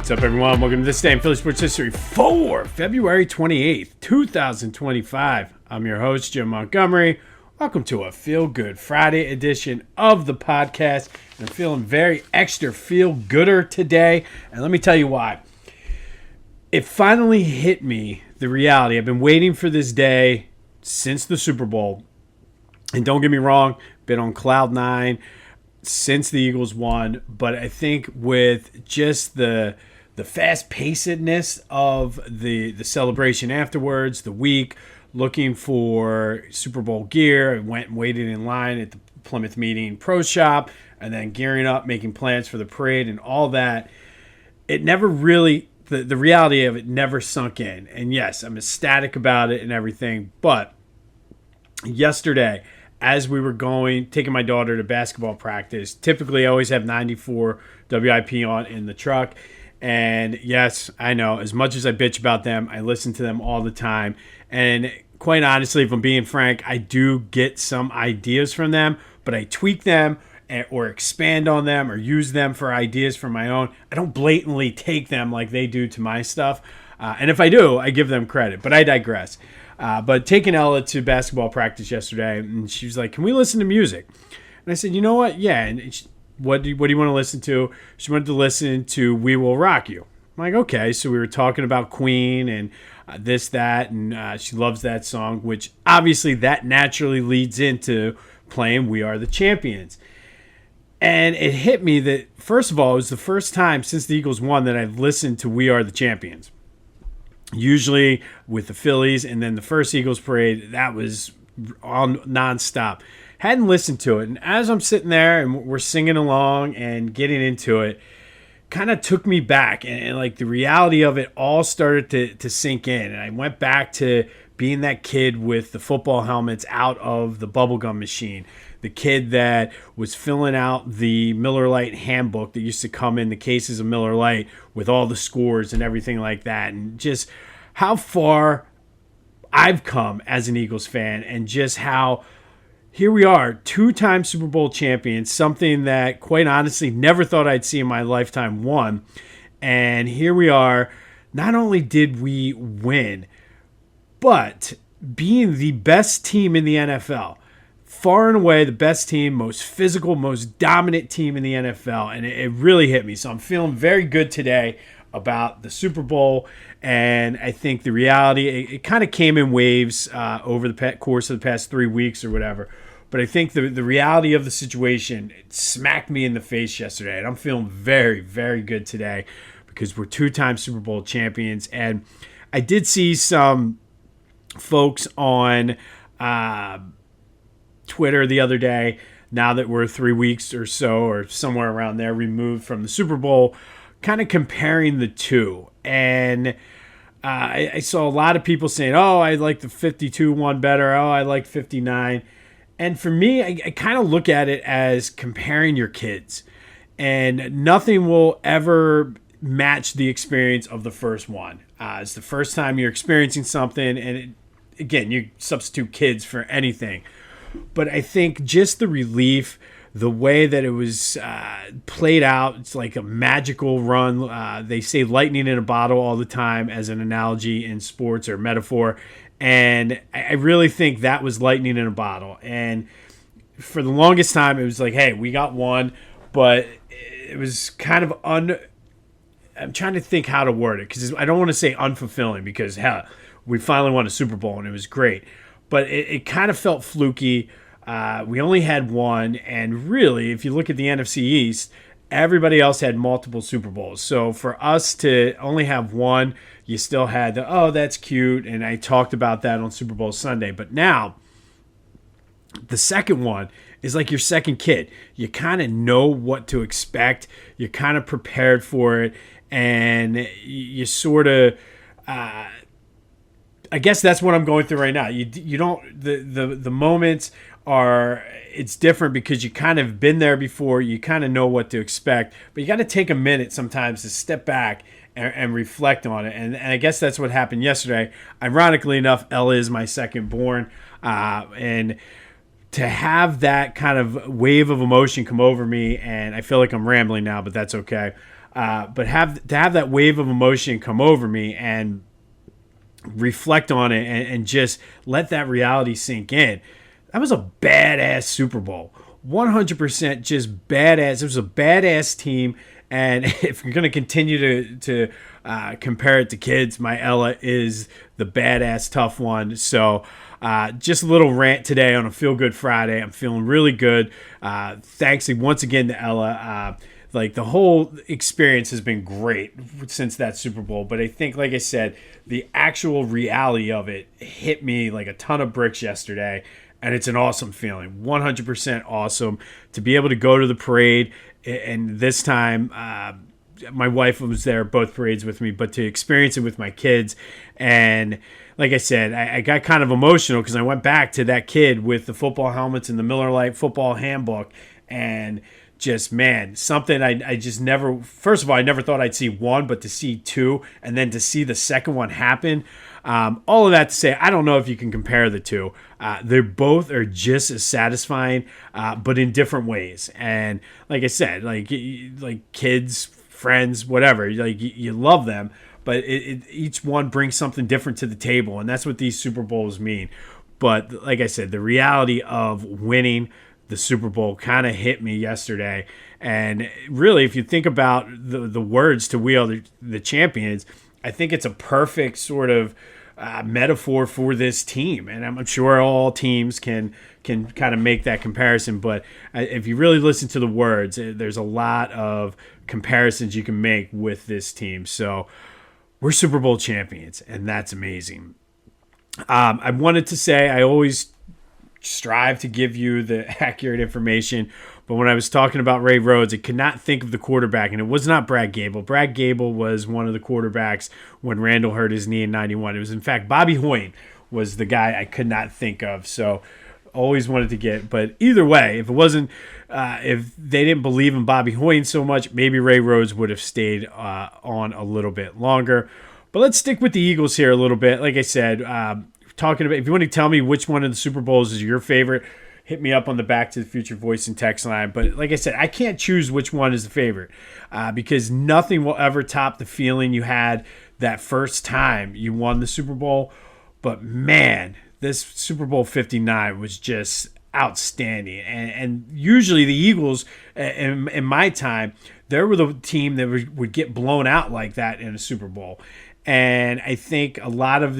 What's up, everyone? Welcome to This Day in Philly Sports History for February 28th, 2025. I'm your host, Jim Montgomery. Welcome to a Feel Good Friday edition of the podcast. I'm feeling very extra feel-gooder today, and let me tell you why. It finally hit me, the reality. I've been waiting for this day since the Super Bowl. And don't get me wrong, been on cloud nine since the Eagles won, but I think with just the fast-pacedness of the celebration afterwards, the week, looking for Super Bowl gear, I went and waited in line at the Plymouth Meeting Pro Shop, and then gearing up, making plans for the parade and all that, it never really, the reality of it never sunk in. And yes, I'm ecstatic about it and everything, but yesterday, as we were taking my daughter to basketball practice, typically I always have 94 WIP on in the truck. And yes, I know, as much as I bitch about them, I listen to them all the time. And quite honestly, if I'm being frank, I do get some ideas from them, but I tweak them or expand on them or use them for ideas for my own. I don't blatantly take them like they do to my stuff. And if I do, I give them credit, but I digress. But taking Ella to basketball practice yesterday, and she was like, "Can we listen to music?" And I said, "You know what? Yeah." And what do you want to listen to? She wanted to listen to "We Will Rock You." I'm like, okay. So we were talking about Queen and this, that, and she loves that song, which obviously that naturally leads into playing "We Are the Champions." And it hit me that, first of all, it was the first time since the Eagles won that I've listened to "We Are the Champions." Usually with the Phillies, and then the first Eagles parade, that was on nonstop. Hadn't listened to it, and as I'm sitting there and we're singing along and getting into it, kind of took me back, and like the reality of it all started to sink in. And I went back to being that kid with the football helmets out of the bubblegum machine, the kid that was filling out the Miller Lite handbook that used to come in the cases of Miller Lite with all the scores and everything like that, and just how far I've come as an Eagles fan, and just how here we are, two-time Super Bowl champions, something that quite honestly never thought I'd see in my lifetime won. And here we are, not only did we win, but being the best team in the NFL. Far and away the best team, most physical, most dominant team in the NFL. And it really hit me. So I'm feeling very good today about the Super Bowl. And I think the reality, it kind of came in waves over the course of the past 3 weeks or whatever. But I think the reality of the situation, it smacked me in the face yesterday. And I'm feeling very, very good today because we're two-time Super Bowl champions. And I did see some folks on Twitter the other day, now that we're 3 weeks or so or somewhere around there removed from the Super Bowl, kind of comparing the two. And I saw a lot of people saying, "Oh, I like the 52 one better. Oh, I like 59." And for me, I kind of look at it as comparing your kids. And nothing will ever match the experience of the first one. It's the first time you're experiencing something. And again, you substitute kids for anything. But I think just the relief, the way that it was played out, it's like a magical run. They say lightning in a bottle all the time as an analogy in sports or metaphor. And I really think that was lightning in a bottle. And for the longest time, it was like, hey, we got one. But it was kind of I'm trying to think how to word it, because I don't want to say unfulfilling, because hell, we finally won a Super Bowl and it was great. But it kind of felt fluky. We only had one. And really, if you look at the NFC East, everybody else had multiple Super Bowls. So for us to only have one, you still had the, oh, that's cute. And I talked about that on Super Bowl Sunday. But now, the second one is like your second kid. You kind of know what to expect. You're kind of prepared for it. And you sort of... I guess that's what I'm going through right now. You don't the moments are, it's different because you kind of been there before. You kind of know what to expect, but you got to take a minute sometimes to step back and reflect on it. And I guess that's what happened yesterday. Ironically enough, Ella is my second born, and to have that kind of wave of emotion come over me, and I feel like I'm rambling now, but that's okay. But to have that wave of emotion come over me and reflect on it and just let that reality sink in. That was a badass Super Bowl. 100% just badass. It was a badass team. And if you're going to continue to compare it to kids, my Ella is the badass tough one. So just a little rant today on a Feel Good Friday. I'm feeling really good. Thanks once again to Ella. Like the whole experience has been great since that Super Bowl. But I think, like I said, the actual reality of it hit me like a ton of bricks yesterday. And it's an awesome feeling, 100% awesome to be able to go to the parade. And this time, my wife was there, both parades with me, but to experience it with my kids. And like I said, I got kind of emotional because I went back to that kid with the football helmets and the Miller Lite football handbook. And just, man, something I just never, first of all, I never thought I'd see one, but to see two and then to see the second one happen. All of that to say, I don't know if you can compare the two. They both are just as satisfying, but in different ways. And like I said, like kids, friends, whatever, like you love them, but each one brings something different to the table. And that's what these Super Bowls mean. But like I said, the reality of winning the Super Bowl kind of hit me yesterday. And really, if you think about the words to "We Are the Champions," I think it's a perfect sort of metaphor for this team. And I'm sure all teams can kind of make that comparison. But if you really listen to the words, there's a lot of comparisons you can make with this team. So we're Super Bowl champions, and that's amazing. I wanted to say I always strive to give you the accurate information, but when I was talking about Ray Rhodes, I could not think of the quarterback, and it was not Brad Gable. Brad Gable was one of the quarterbacks when Randall hurt his knee in 91. It was, in fact, Bobby Hoyne was the guy I could not think of, so always wanted to get. But either way, if it wasn't, if they didn't believe in Bobby Hoyne so much, maybe Ray Rhodes would have stayed on a little bit longer. But let's stick with the Eagles here a little bit. Like I said, talking about, if you want to tell me which one of the Super Bowls is your favorite, hit me up on the Back to the Future voice and text line. But like I said, I can't choose which one is the favorite because nothing will ever top the feeling you had that first time you won the Super Bowl. But man, this Super Bowl 59 was just outstanding. And usually the Eagles, in my time, they were the team that would get blown out like that in a Super Bowl. And I think a lot of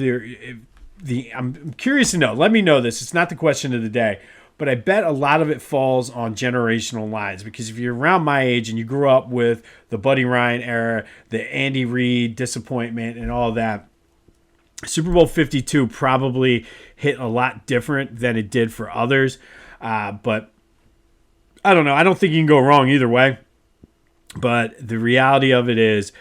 I'm curious to know. Let me know this. It's not the question of the day, but I bet a lot of it falls on generational lines because if you're around my age and you grew up with the Buddy Ryan era, the Andy Reid disappointment and all that, Super Bowl 52 probably hit a lot different than it did for others. But I don't know. I don't think you can go wrong either way. But the reality of it is,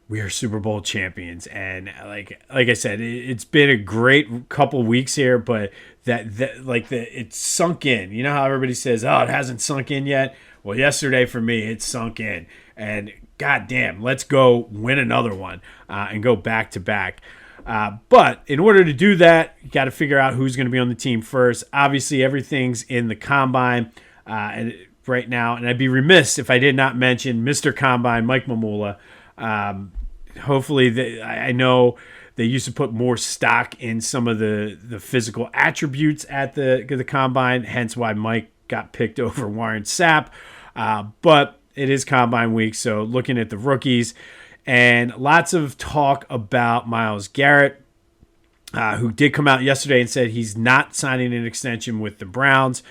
we are Super Bowl champions, and like I said, it's been a great couple weeks here, but it's sunk in. You know how everybody says, "Oh, it hasn't sunk in yet." Well, yesterday for me, it sunk in, and goddamn, let's go win another one and go back to back. But in order to do that, you got to figure out who's going to be on the team first. Obviously, everything's in the combine right now, and I'd be remiss if I did not mention Mr. Combine, Mike Mamula. Hopefully, I know they used to put more stock in some of the physical attributes at the combine, hence why Mike got picked over Warren Sapp. But it is combine week, so looking at the rookies, and lots of talk about Myles Garrett, who did come out yesterday and said he's not signing an extension with the Browns.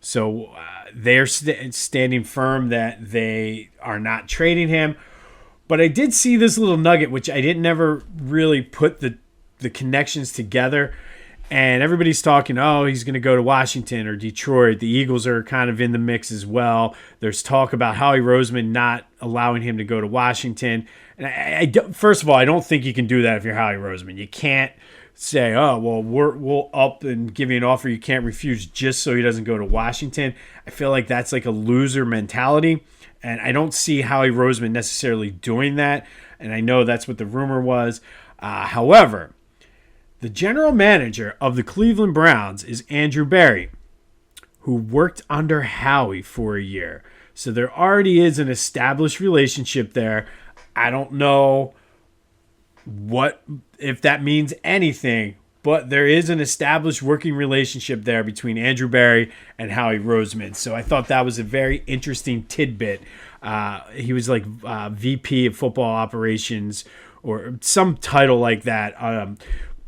So they're standing firm that they are not trading him. But I did see this little nugget, which I didn't ever really put the connections together. And everybody's talking, oh, he's going to go to Washington or Detroit. The Eagles are kind of in the mix as well. There's talk about Howie Roseman not allowing him to go to Washington. And first of all, I don't think you can do that if you're Howie Roseman. You can't say, oh, well, we'll up and give you an offer you can't refuse just so he doesn't go to Washington. I feel like that's like a loser mentality. And I don't see Howie Roseman necessarily doing that. And I know that's what the rumor was. However, the general manager of the Cleveland Browns is Andrew Berry, who worked under Howie for a year. So there already is an established relationship there. I don't know if that means anything, but there is an established working relationship there between Andrew Barry and Howie Roseman. So I thought that was a very interesting tidbit. He was like VP of football operations or some title like that.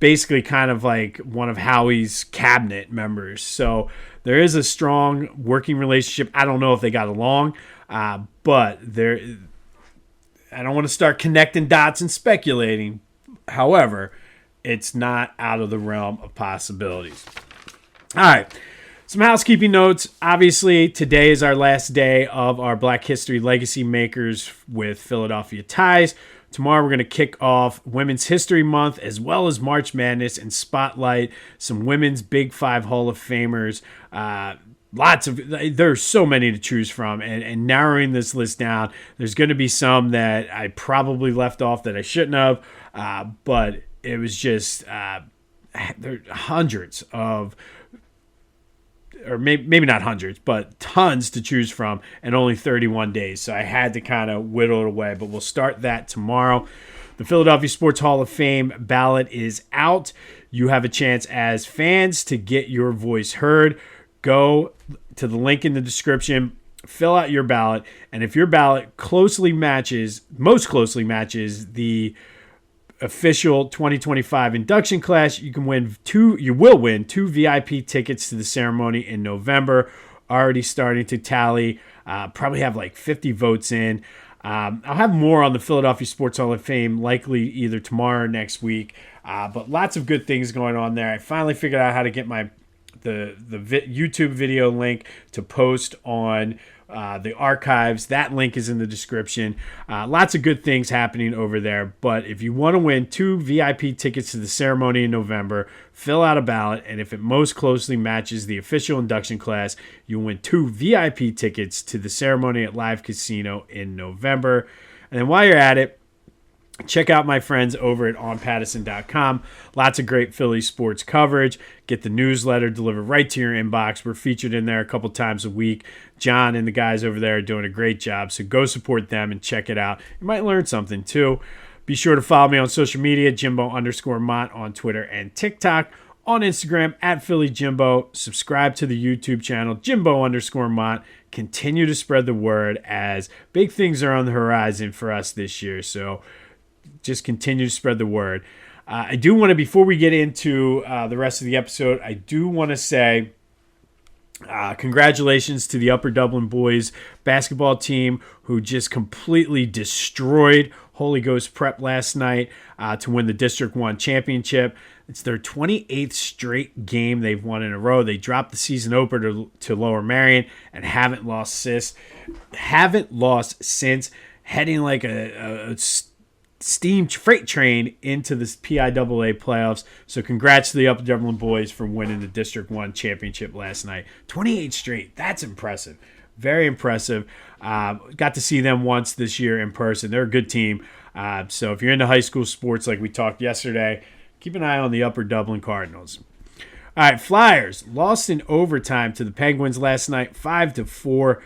Basically kind of like one of Howie's cabinet members. So there is a strong working relationship. I don't know if they got along, but I don't want to start connecting dots and speculating. However, it's not out of the realm of possibilities. All right. Some housekeeping notes. Obviously, today is our last day of our Black History Legacy Makers with Philadelphia ties. Tomorrow, we're going to kick off Women's History Month as well as March Madness and spotlight some women's Big Five Hall of Famers. There's so many to choose from, and narrowing this list down, there's going to be some that I probably left off that I shouldn't have, but it was just there are hundreds of, or maybe not hundreds, but tons to choose from, and only 31 days. So I had to kind of whittle it away, but we'll start that tomorrow. The Philadelphia Sports Hall of Fame ballot is out. You have a chance as fans to get your voice heard. Go to the link in the description, fill out your ballot, and if your ballot most closely matches the official 2025 induction class, you will win two VIP tickets to the ceremony in November. Already starting to tally, probably have like 50 votes in. I'll have more on the Philadelphia Sports Hall of Fame likely either tomorrow or next week, but lots of good things going on there. I finally figured out how to get the YouTube video link to post on the archives. That link is in the description. Lots of good things happening over there. But if you want to win two VIP tickets to the ceremony in November, fill out a ballot. And if it most closely matches the official induction class, you'll win two VIP tickets to the ceremony at Live Casino in November. And then while you're at it, check out my friends over at onpattison.com. Lots of great Phillies sports coverage. Get the newsletter delivered right to your inbox. We're featured in there a couple times a week. John and the guys over there are doing a great job, so go support them and check it out. You might learn something too. Be sure to follow me on social media, Jimbo_Mott on Twitter and TikTok. On Instagram, at PhillyJimbo. Subscribe to the YouTube channel, Jimbo_Mott. Continue to spread the word as big things are on the horizon for us this year, so just continue to spread the word. I do want to, before we get into the rest of the episode, I do want to say congratulations to the Upper Dublin boys basketball team who just completely destroyed Holy Ghost Prep last night to win the District 1 championship. It's their 28th straight game they've won in a row. They dropped the season opener to Lower Merion and haven't lost since, heading like a steam freight train into the PIAA playoffs. So congrats to the Upper Dublin boys for winning the District 1 championship last night. 28 straight. That's impressive. Very impressive. Got to see them once this year in person. They're a good team. So if you're into high school sports like we talked yesterday, keep an eye on the Upper Dublin Cardinals. All right, Flyers lost in overtime to the Penguins last night, 5-4.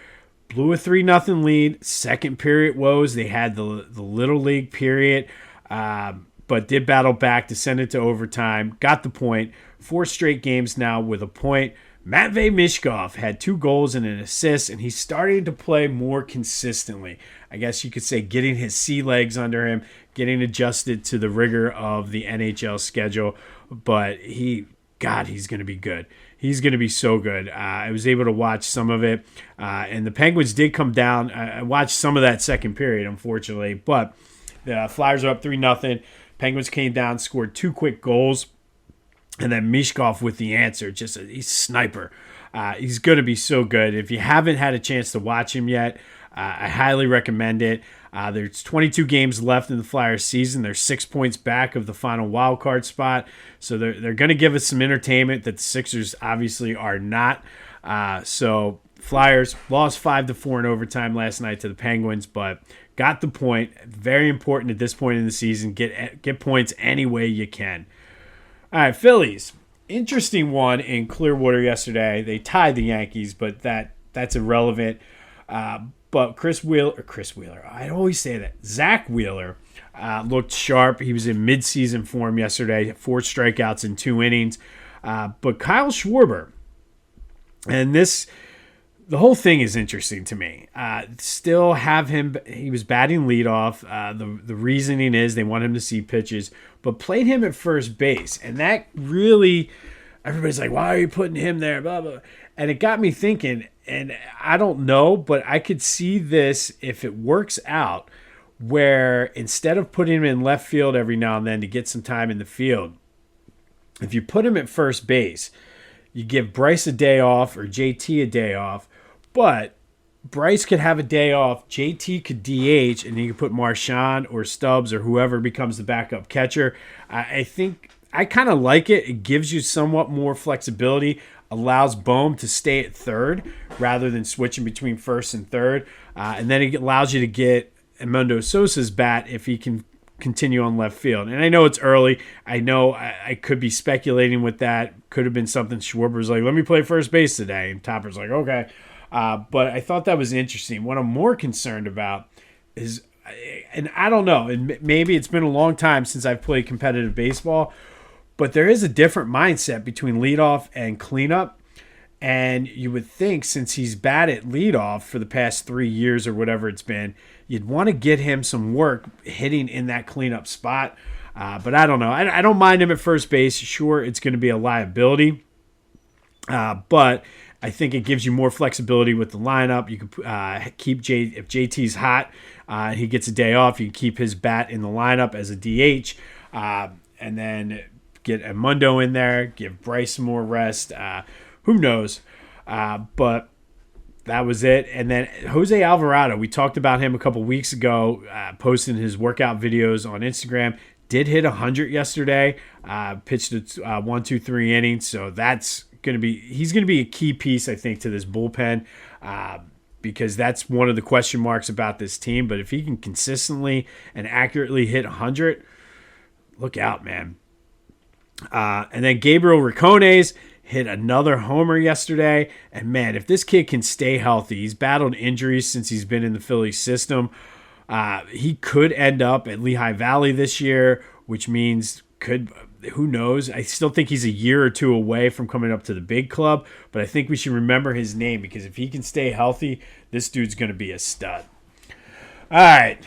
Blew a 3-0 lead. Second period woes. They had the Little League period, but did battle back to send it to overtime. Got the point. 4 straight games now with a point. Matvei Michkov had 2 goals and an assist, and he's starting to play more consistently. I guess you could say getting his sea legs under him, getting adjusted to the rigor of the NHL schedule. But he's going to be good. He's going to be so good. I was able to watch some of it, and the Penguins did come down. I watched some of that second period, unfortunately, but the Flyers are up 3-0. Penguins came down, scored 2 quick goals, and then Michkov with the answer. He's a sniper. He's going to be so good. If you haven't had a chance to watch him yet, I highly recommend it. There's 22 games left in the Flyers season. They're 6 points back of the final wild card spot. So they're going to give us some entertainment that the Sixers obviously are not. So Flyers lost 5-4 in overtime last night to the Penguins, but got the point. Very important at this point in the season. Get points any way you can. All right, Phillies. Interesting one in Clearwater yesterday. They tied the Yankees, but that's irrelevant. But Chris Wheeler, I always say that. Zack Wheeler looked sharp. He was in midseason form yesterday, 4 strikeouts in 2 innings. But Kyle Schwarber, and the whole thing is interesting to me. Still have him, he was batting leadoff. The reasoning is they want him to see pitches, but played him at first base. And that really, everybody's like, why are you putting him there? Blah, blah. And it got me thinking, and I don't know, but I could see this if it works out, where instead of putting him in left field every now and then to get some time in the field, if you put him at first base, you give Bryce a day off or JT a day off, but Bryce could have a day off, JT could DH, and you could put Marchand or Stubbs or whoever becomes the backup catcher. I think I kind of like it. It gives you somewhat more flexibility, allows Bohm to stay at third rather than switching between first and third. And then it allows you to get Edmundo Sosa's bat if he can continue on left field. And I know it's early. I know I could be speculating with that. Could have been something Schwarber's like, let me play first base today. And Topper's like, okay. But I thought that was interesting. What I'm more concerned about is, and I don't know, and maybe it's been a long time since I've played competitive baseball, but there is a different mindset between leadoff and cleanup. And you would think, since he's bad at leadoff for the past 3 years or whatever it's been, you'd want to get him some work hitting in that cleanup spot. But I don't know. I don't mind him at first base. Sure, it's going to be a liability. But I think it gives you more flexibility with the lineup. You can keep if JT's hot, he gets a day off, you can keep his bat in the lineup as a DH. And then get Edmundo in there, give Bryce some more rest. Who knows? But that was it. And then Jose Alvarado, we talked about him a couple weeks ago, posting his workout videos on Instagram. Did hit 100 yesterday, pitched 1, 2, 3 innings. So he's going to be a key piece, I think, to this bullpen, because that's one of the question marks about this team. But if he can consistently and accurately hit 100, look out, man. And then Gabriel Ricones hit another homer yesterday. And, man, if this kid can stay healthy, he's battled injuries since he's been in the Phillies system. He could end up at Lehigh Valley this year, which means who knows? I still think he's a year or two away from coming up to the big club, but I think we should remember his name, because if he can stay healthy, this dude's going to be a stud. All right.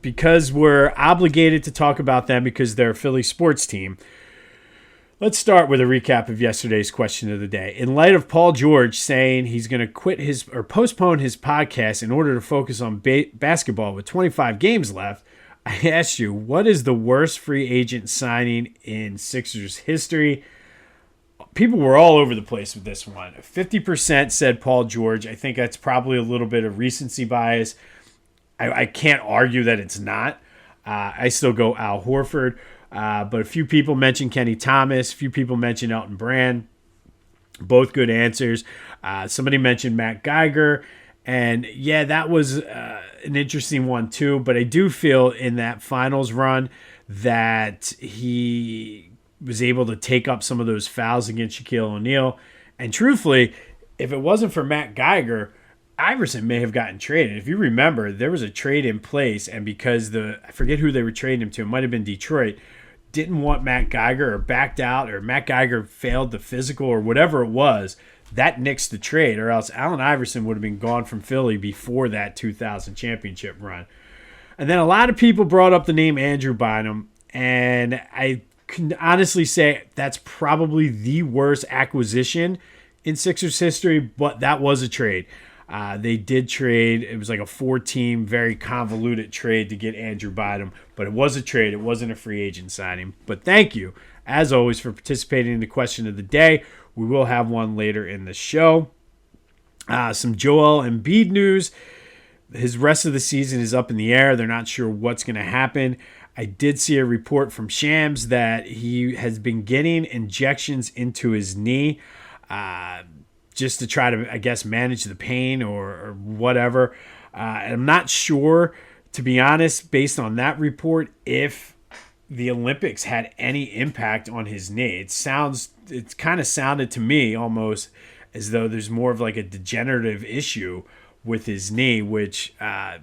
Because we're obligated to talk about them because they're a Philly sports team, let's start with a recap of yesterday's question of the day. In light of Paul George saying he's going to postpone his podcast in order to focus on basketball with 25 games left, I asked you, what is the worst free agent signing in Sixers history? People were all over the place with this one. 50% said Paul George. I think that's probably a little bit of recency bias. I can't argue that it's not. I still go Al Horford. But a few people mentioned Kenny Thomas. A few people mentioned Elton Brand. Both good answers. Somebody mentioned Matt Geiger. And, yeah, that was an interesting one, too. But I do feel in that finals run that he was able to take up some of those fouls against Shaquille O'Neal. And, truthfully, if it wasn't for Matt Geiger, Iverson may have gotten traded. If you remember, there was a trade in place. And because I forget who they were trading him to, it might have been Detroit, didn't want Matt Geiger or backed out, or Matt Geiger failed the physical or whatever it was, that nixed the trade, or else Allen Iverson would have been gone from Philly before that 2000 championship run. And then a lot of people brought up the name Andrew Bynum, and I can honestly say that's probably the worst acquisition in Sixers history, but that was a trade. They did trade. It was like a 4-team, very convoluted trade to get Andrew Bynum, but it was a trade. It wasn't a free agent signing. But thank you, as always, for participating in the question of the day. We will have one later in the show. Some Joel Embiid news. His rest of the season is up in the air. They're not sure what's going to happen. I did see a report from Shams that he has been getting injections into his knee just to try to, I guess, manage the pain or whatever. And I'm not sure, to be honest, based on that report, if the Olympics had any impact on his knee. It kind of sounded to me almost as though there's more of like a degenerative issue with his knee, which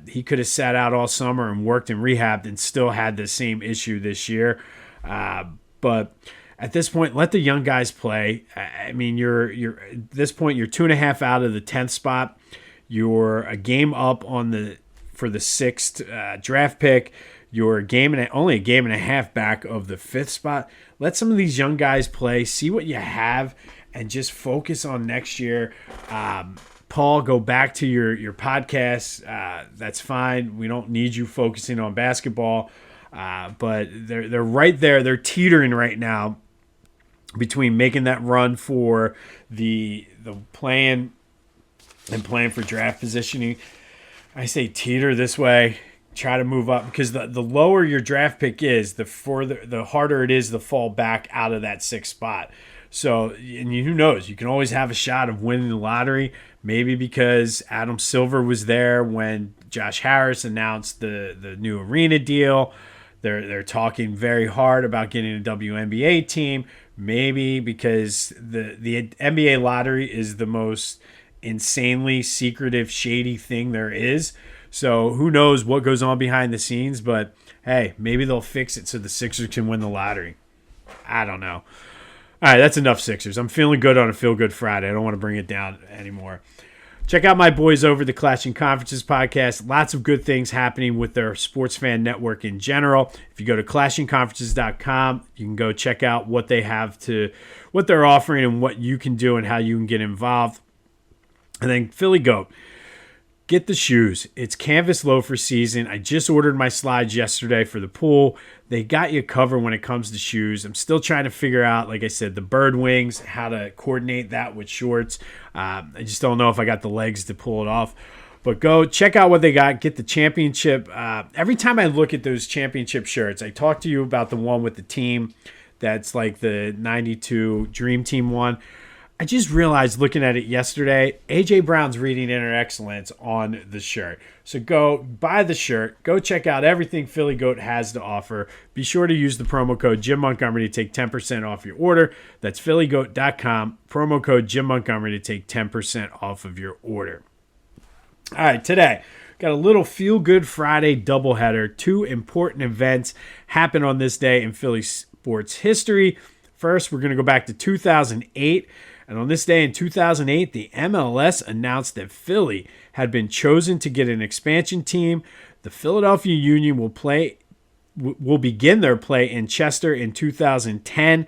he could have sat out all summer and worked and rehabbed and still had the same issue this year. But at this point, let the young guys play. I mean, you're at this point, you're 2.5 out of the 10th spot. You're a game up for the 6th draft pick. You're only a game and a half back of the 5th spot. Let some of these young guys play, see what you have, and just focus on next year. Paul, go back to your podcast. That's fine. We don't need you focusing on basketball. But they're right there. They're teetering right now between making that run for the plan and playing for draft positioning. I say teeter this way. Try to move up, because the lower your draft pick is, the harder it is to fall back out of that 6th spot. So, and who knows? You can always have a shot of winning the lottery. Maybe because Adam Silver was there when Josh Harris announced the new arena deal. They're talking very hard about getting a WNBA team. Maybe because the NBA lottery is the most insanely secretive, shady thing there is. So who knows what goes on behind the scenes, but hey, maybe they'll fix it so the Sixers can win the lottery. I don't know. All right, that's enough Sixers. I'm feeling good on a Feel Good Friday. I don't want to bring it down anymore. Check out my boys over the Clashing Conferences podcast. Lots of good things happening with their sports fan network in general. If you go to clashingconferences.com, you can go check out what they have what they're offering and what you can do and how you can get involved. And then Philly Goat. Get the shoes. It's canvas loafer season. I just ordered my slides yesterday for the pool. They got you covered when it comes to shoes. I'm still trying to figure out, like I said, the bird wings, how to coordinate that with shorts. I just don't know if I got the legs to pull it off. But go check out what they got. Get the championship. Every time I look at those championship shirts, I talk to you about the one with the team that's like the 92 Dream Team one. I just realized looking at it yesterday, A.J. Brown's reading Inner Excellence on the shirt. So go buy the shirt. Go check out everything Philly Goat has to offer. Be sure to use the promo code Jim Montgomery to take 10% off your order. That's phillygoat.com. Promo code Jim Montgomery to take 10% off of your order. All right, today, got a little Feel Good Friday doubleheader. 2 important events happen on this day in Philly sports history. First, we're going to go back to 2008. And on this day in 2008, the MLS announced that Philly had been chosen to get an expansion team. The Philadelphia Union will begin their play in Chester in 2010.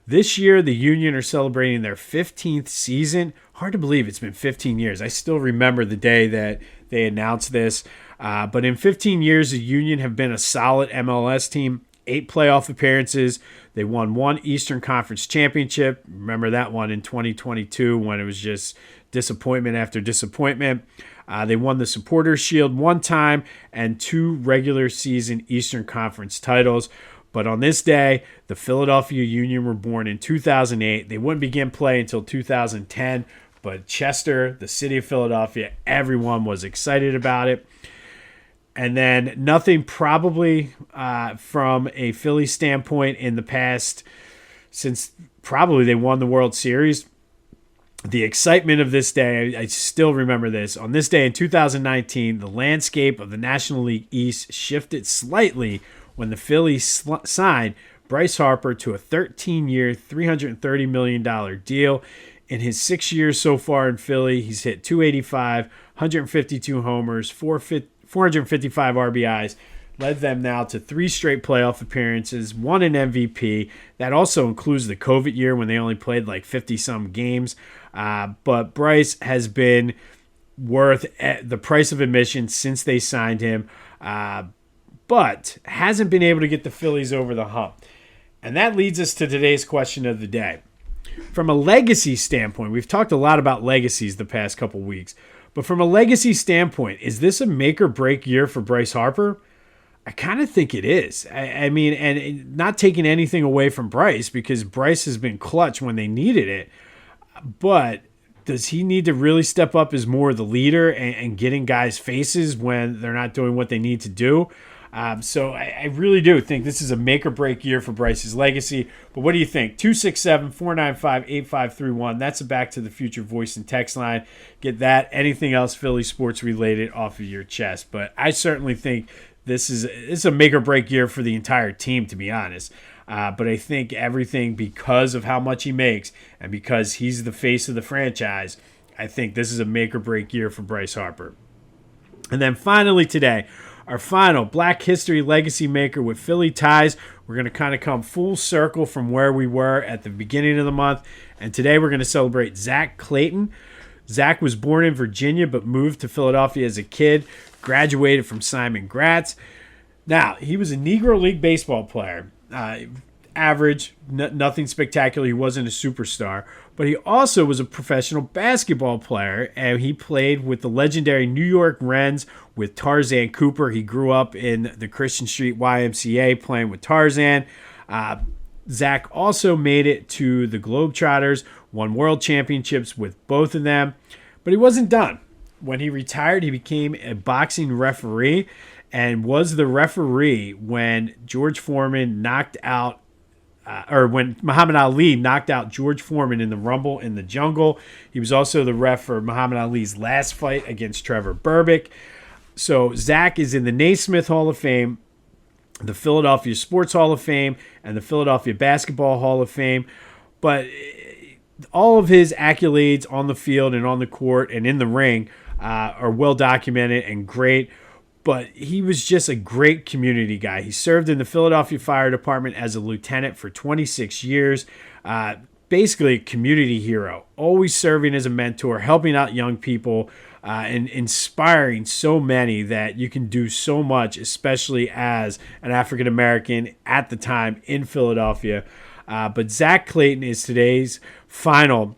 This year, the Union are celebrating their 15th season. Hard to believe it's been 15 years. I still remember the day that they announced this. But in 15 years, the Union have been a solid MLS team. 8 playoff appearances. They won 1 Eastern Conference championship. Remember that one in 2022 when it was just disappointment after disappointment. They won the Supporters Shield 1 time and 2 regular season Eastern Conference titles. But on this day, the Philadelphia Union were born in 2008. They wouldn't begin play until 2010. But Chester, the city of Philadelphia, everyone was excited about it. And then nothing probably from a Philly standpoint in the past since probably they won the World Series. The excitement of this day, I still remember this. On this day in 2019, the landscape of the National League East shifted slightly when the Phillies signed Bryce Harper to a 13-year, $330 million deal. In his 6 years so far in Philly, he's hit .285, 152 homers, 455 RBIs, led them now to 3 straight playoff appearances, won an MVP. That also includes the COVID year when they only played like 50-some games. But Bryce has been worth the price of admission since they signed him, but hasn't been able to get the Phillies over the hump. And that leads us to today's question of the day. From a legacy standpoint, we've talked a lot about legacies the past couple weeks. But from a legacy standpoint, is this a make or break year for Bryce Harper? I kind of think it is. I mean, and not taking anything away from Bryce because Bryce has been clutch when they needed it. But does he need to really step up as more of the leader and getting guys faces when they're not doing what they need to do? So I really do think this is a make or break year for Bryce's legacy. But what do you think? 267-495-8531. That's a Back to the Future voice and text line. Get that, anything else Philly sports related off of your chest. But I certainly think this is a make or break year for the entire team, to be honest. But I think everything, because of how much he makes and because he's the face of the franchise, I think this is a make or break year for Bryce Harper. And then finally today, our final Black History Legacy Maker with Philly ties. We're going to kind of come full circle from where we were at the beginning of the month. And today we're going to celebrate Zack Clayton. Zack was born in Virginia but moved to Philadelphia as a kid, graduated from Simon Gratz. Now, he was a Negro League baseball player. Average, nothing spectacular. He wasn't a superstar. But he also was a professional basketball player, and he played with the legendary New York Rens with Tarzan Cooper. He grew up in the Christian Street YMCA playing with Tarzan. Zack also made it to the Globetrotters, won world championships with both of them, but he wasn't done. When he retired, he became a boxing referee and was the referee when George Foreman knocked out when Muhammad Ali knocked out George Foreman in the Rumble in the Jungle. He was also the ref for Muhammad Ali's last fight against Trevor Berbick. So Zack is in the Naismith Hall of Fame, the Philadelphia Sports Hall of Fame, and the Philadelphia Basketball Hall of Fame. But all of his accolades on the field and on the court and in the ring are well documented and great. But he was just a great community guy. He served in the Philadelphia Fire Department as a lieutenant for 26 years. Basically a community hero, always serving as a mentor, helping out young people, and inspiring so many that you can do so much, especially as an African American at the time in Philadelphia. But Zack Clayton is today's final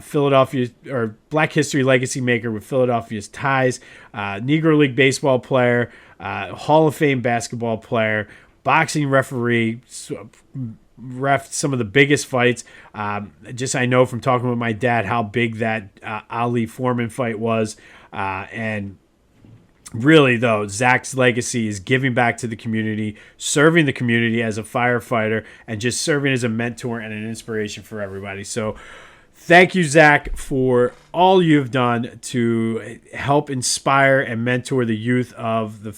Philadelphia or Black History Legacy Maker with Philadelphia's ties. Negro League baseball player, Hall of Fame basketball player, boxing referee, ref some of the biggest fights. I know from talking with my dad how big that Ali Foreman fight was. And really, though, Zack's legacy is giving back to the community, serving the community as a firefighter, and just serving as a mentor and an inspiration for everybody. So thank you, Zack, for all you've done to help inspire and mentor the youth of the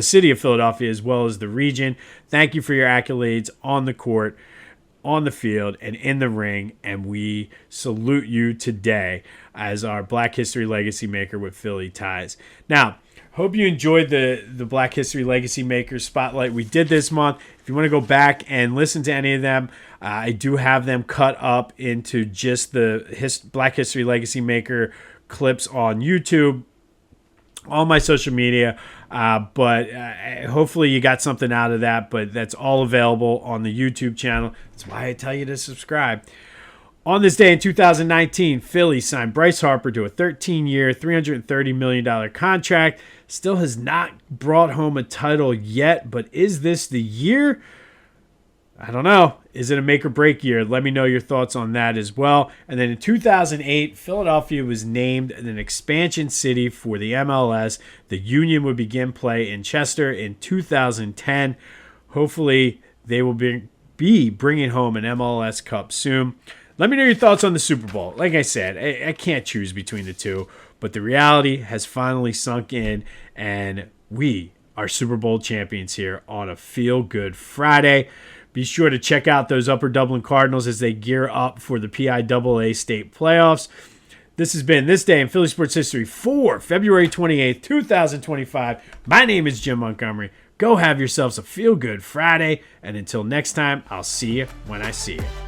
city of Philadelphia, as well as the region. Thank you for your accolades on the court, on the field, and in the ring. And we salute you today as our Black History Legacy Maker with Philly ties. Now, hope you enjoyed the Black History Legacy Maker Spotlight we did this month. If you want to go back and listen to any of them, I do have them cut up into just the Black History Legacy Maker clips on YouTube, on my social media. But hopefully you got something out of that. But that's all available on the YouTube channel. That's why I tell you to subscribe. On this day in 2019, Philly signed Bryce Harper to a 13-year, $330 million contract. Still has not brought home a title yet, but is this the year? I don't know. Is it a make or break year? Let me know your thoughts on that as well. And then in 2008, Philadelphia was named an expansion city for the MLS. The Union would begin play in Chester in 2010. Hopefully, they will be bringing home an MLS Cup soon. Let me know your thoughts on the Super Bowl. Like I said, I can't choose between the two, but the reality has finally sunk in, and we are Super Bowl champions here on a feel-good Friday. Be sure to check out those Upper Dublin Cardinals as they gear up for the PIAA state playoffs. This has been This Day in Philly Sports History for February 28th, 2025. My name is Jim Montgomery. Go have yourselves a feel-good Friday, and until next time, I'll see you when I see you.